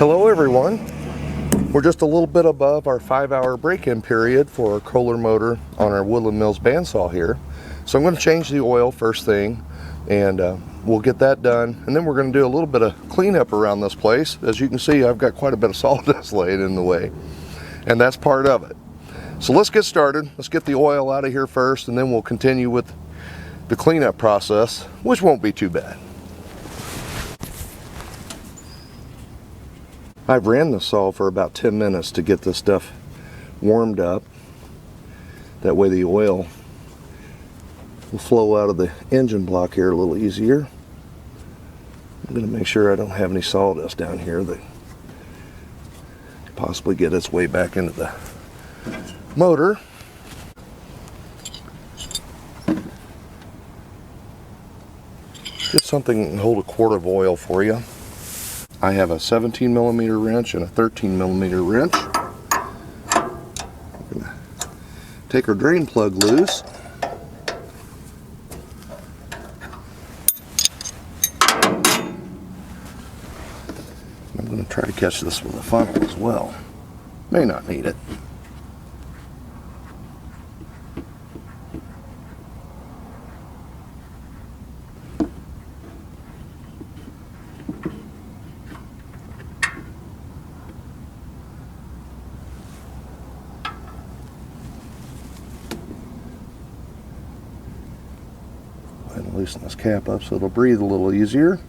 Hello everyone. We're just a little bit above our 5-hour break-in period for our Kohler motor on our Woodland Mills bandsaw here. So I'm going to change the oil first thing, and we'll get that done, and then we're going to do a little bit of cleanup around this place. As you can see, I've got quite a bit of sawdust laying in the way, and that's part of it. So let's get started. Let's get the oil out of here first, and then we'll continue with the cleanup process, which won't be too bad. I've ran the saw for about 10 minutes to get this stuff warmed up. That way the oil will flow out of the engine block here a little easier. I'm going to make sure I don't have any sawdust down here that could possibly get its way back into the motor. Get something that can hold a quart of oil for you. I have a 17mm wrench and a 13mm wrench. We're going to take our drain plug loose. I'm going to try to catch this with a funnel as well. May not need it. And loosen this cap up so it'll breathe a little easier.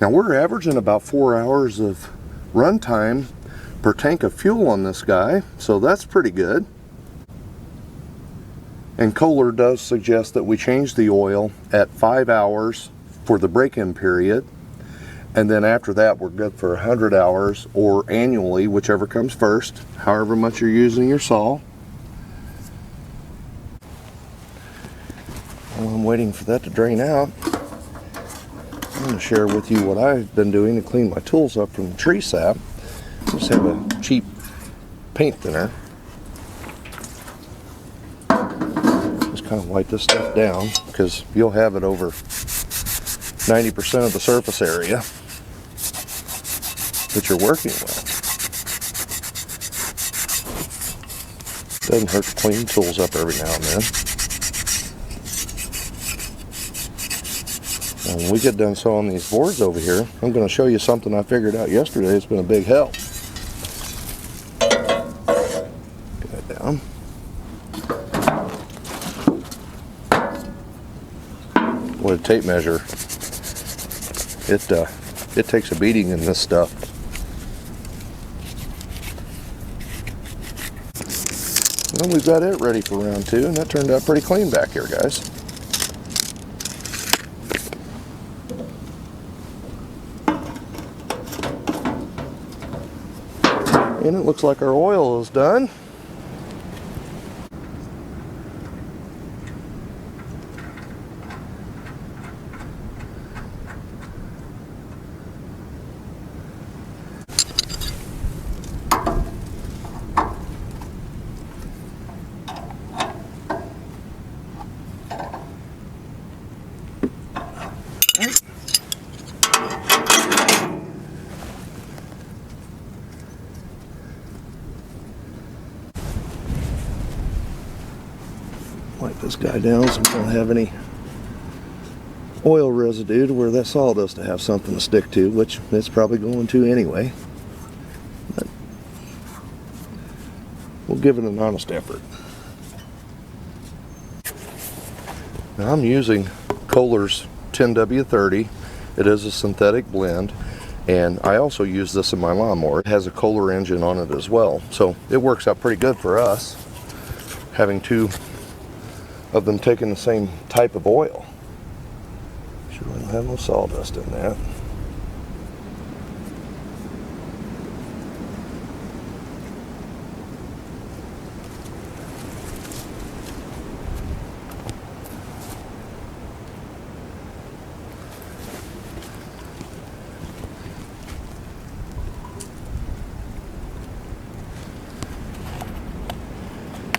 Now we're averaging about 4 hours of run time per tank of fuel on this guy, so that's pretty good. And Kohler does suggest that we change the oil at 5 hours for the break-in period. And then after that, we're good for 100 hours or annually, whichever comes first, however much you're using your saw. While I'm waiting for that to drain out, I'm going to share with you what I've been doing to clean my tools up from the tree sap. I just have a cheap paint thinner. Just kind of wipe this stuff down, because you'll have it over 90% of the surface area that you're working with. Doesn't hurt to clean tools up every now and then. And when we get done sawing these boards over here, I'm going to show you something I figured out yesterday. It's been a big help. Get that down. With a tape measure, it takes a beating in this stuff. Well, we've got it ready for round 2, and that turned out pretty clean back here, guys. And it looks like our oil is done. Wipe this guy down so we don't have any oil residue to where that sawdust to have something to stick to, which it's probably going to anyway. But we'll give it an honest effort. Now I'm using Kohler's 10W30. It is a synthetic blend, and I also use this in my lawnmower. It has a Kohler engine on it as well, so it works out pretty good for us, having two of them taking the same type of oil. Sure we don't have no sawdust in that.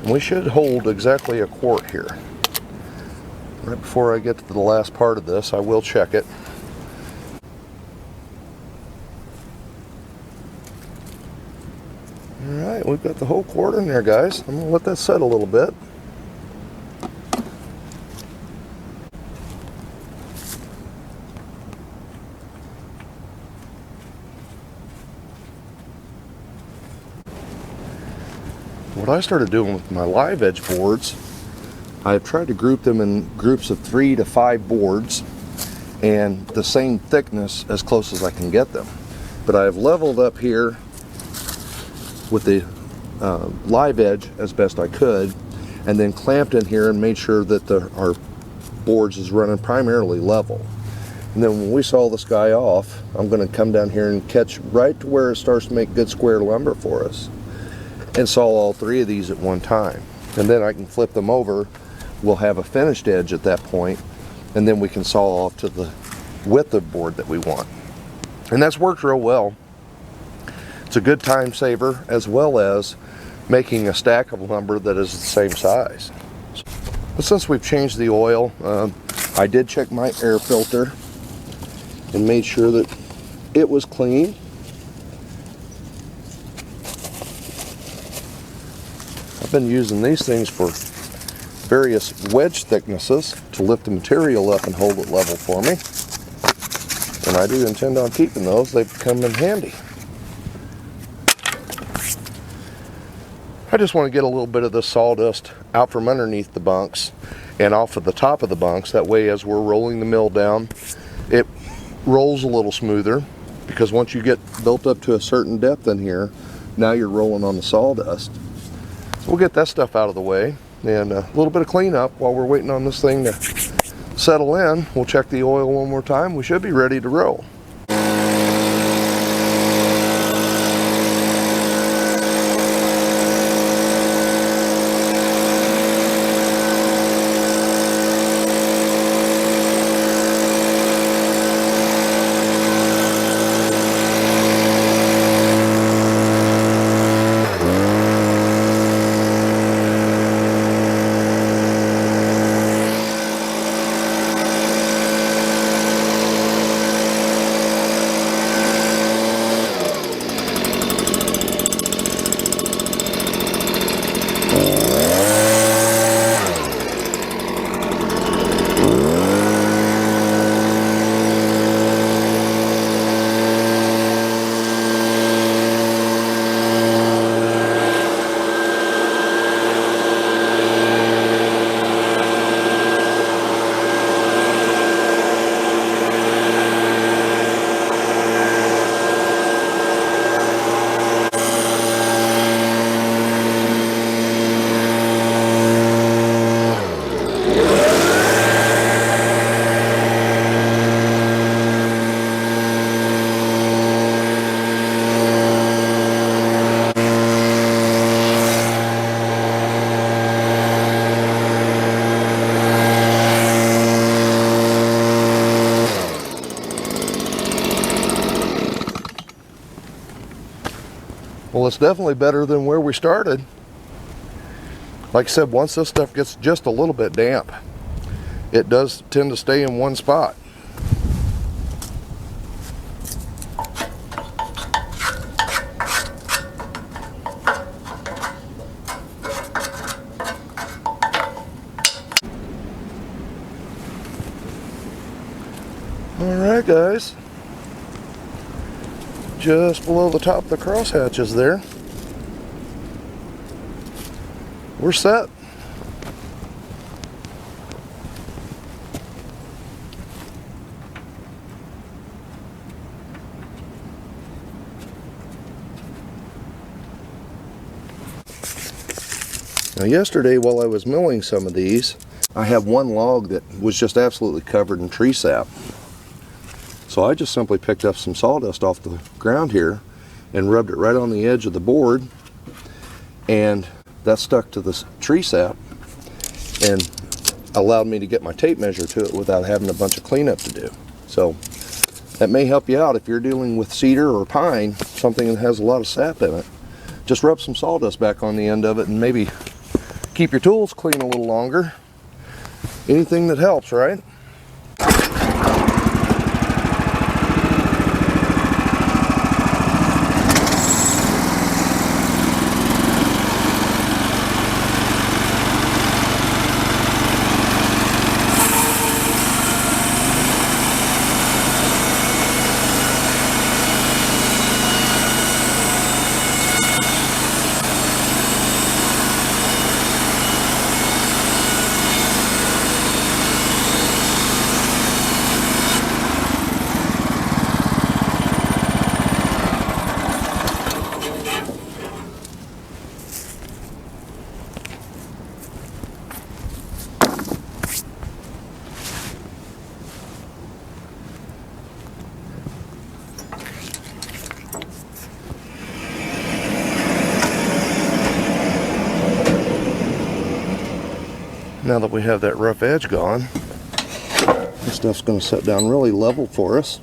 And we should hold exactly a quart here. Right before I get to the last part of this, I will check it. Alright, we've got the whole cord in there, guys. I'm going to let that set a little bit. What I started doing with my live edge boards, I've tried to group them in groups of 3 to 5 boards and the same thickness as close as I can get them. But I've leveled up here with the live edge as best I could, and then clamped in here and made sure that our boards is running primarily level. And then when we saw this guy off, I'm going to come down here and catch right to where it starts to make good square lumber for us, and saw all 3 of these at one time. And then I can flip them over. We'll have a finished edge at that point, and then we can saw off to the width of board that we want. And that's worked real well. It's a good time saver, as well as making a stack of lumber that is the same size. But since we've changed the oil, I did check my air filter and made sure that it was clean. I've been using these things for various wedge thicknesses to lift the material up and hold it level for me. And I do intend on keeping those. They've come in handy. I just want to get a little bit of the sawdust out from underneath the bunks and off of the top of the bunks. That way, as we're rolling the mill down, it rolls a little smoother, because once you get built up to a certain depth in here, now you're rolling on the sawdust. So we'll get that stuff out of the way, and a little bit of cleanup while we're waiting on this thing to settle in. We'll check the oil one more time. We should be ready to roll. Well, it's definitely better than where we started. Like I said, once this stuff gets just a little bit damp, it does tend to stay in one spot. Alright guys, just below the top of the cross hatches there, we're set. Now yesterday while I was milling some of these, I have one log that was just absolutely covered in tree sap. So I just simply picked up some sawdust off the ground here and rubbed it right on the edge of the board, and that stuck to the tree sap and allowed me to get my tape measure to it without having a bunch of cleanup to do. So that may help you out if you're dealing with cedar or pine, something that has a lot of sap in it. Just rub some sawdust back on the end of it and maybe keep your tools clean a little longer. anything that helps, right? Now that we have that rough edge gone, this stuff's going to set down really level for us.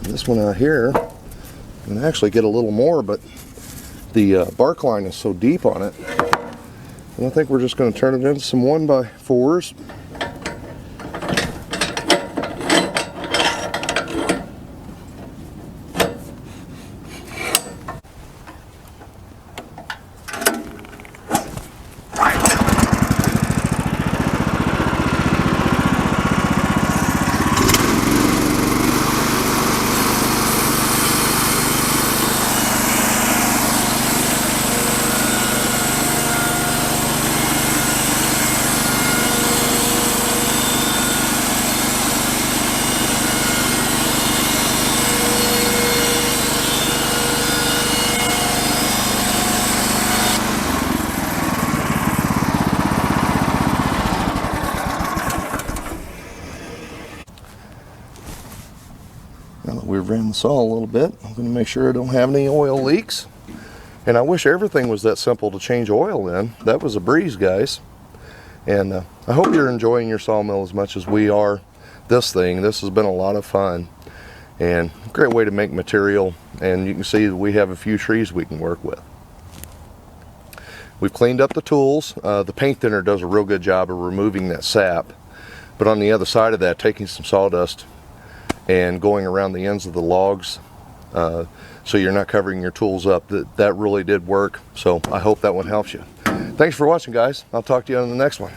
This one out here, you can actually get a little more, but the bark line is so deep on it. And I think we're just going to turn it into some 1x4s. Now that we've ran the saw a little bit, I'm going to make sure I don't have any oil leaks. And I wish everything was that simple to change oil in. That was a breeze, guys. And I hope you're enjoying your sawmill as much as we are this thing. This has been a lot of fun and a great way to make material. And you can see that we have a few trees we can work with. We've cleaned up the tools. The paint thinner does a real good job of removing that sap. But on the other side of that, taking some sawdust and going around the ends of the logs so you're not covering your tools up, that really did work. So I hope that one helps you. Thanks for watching, guys. I'll talk to you on the next one.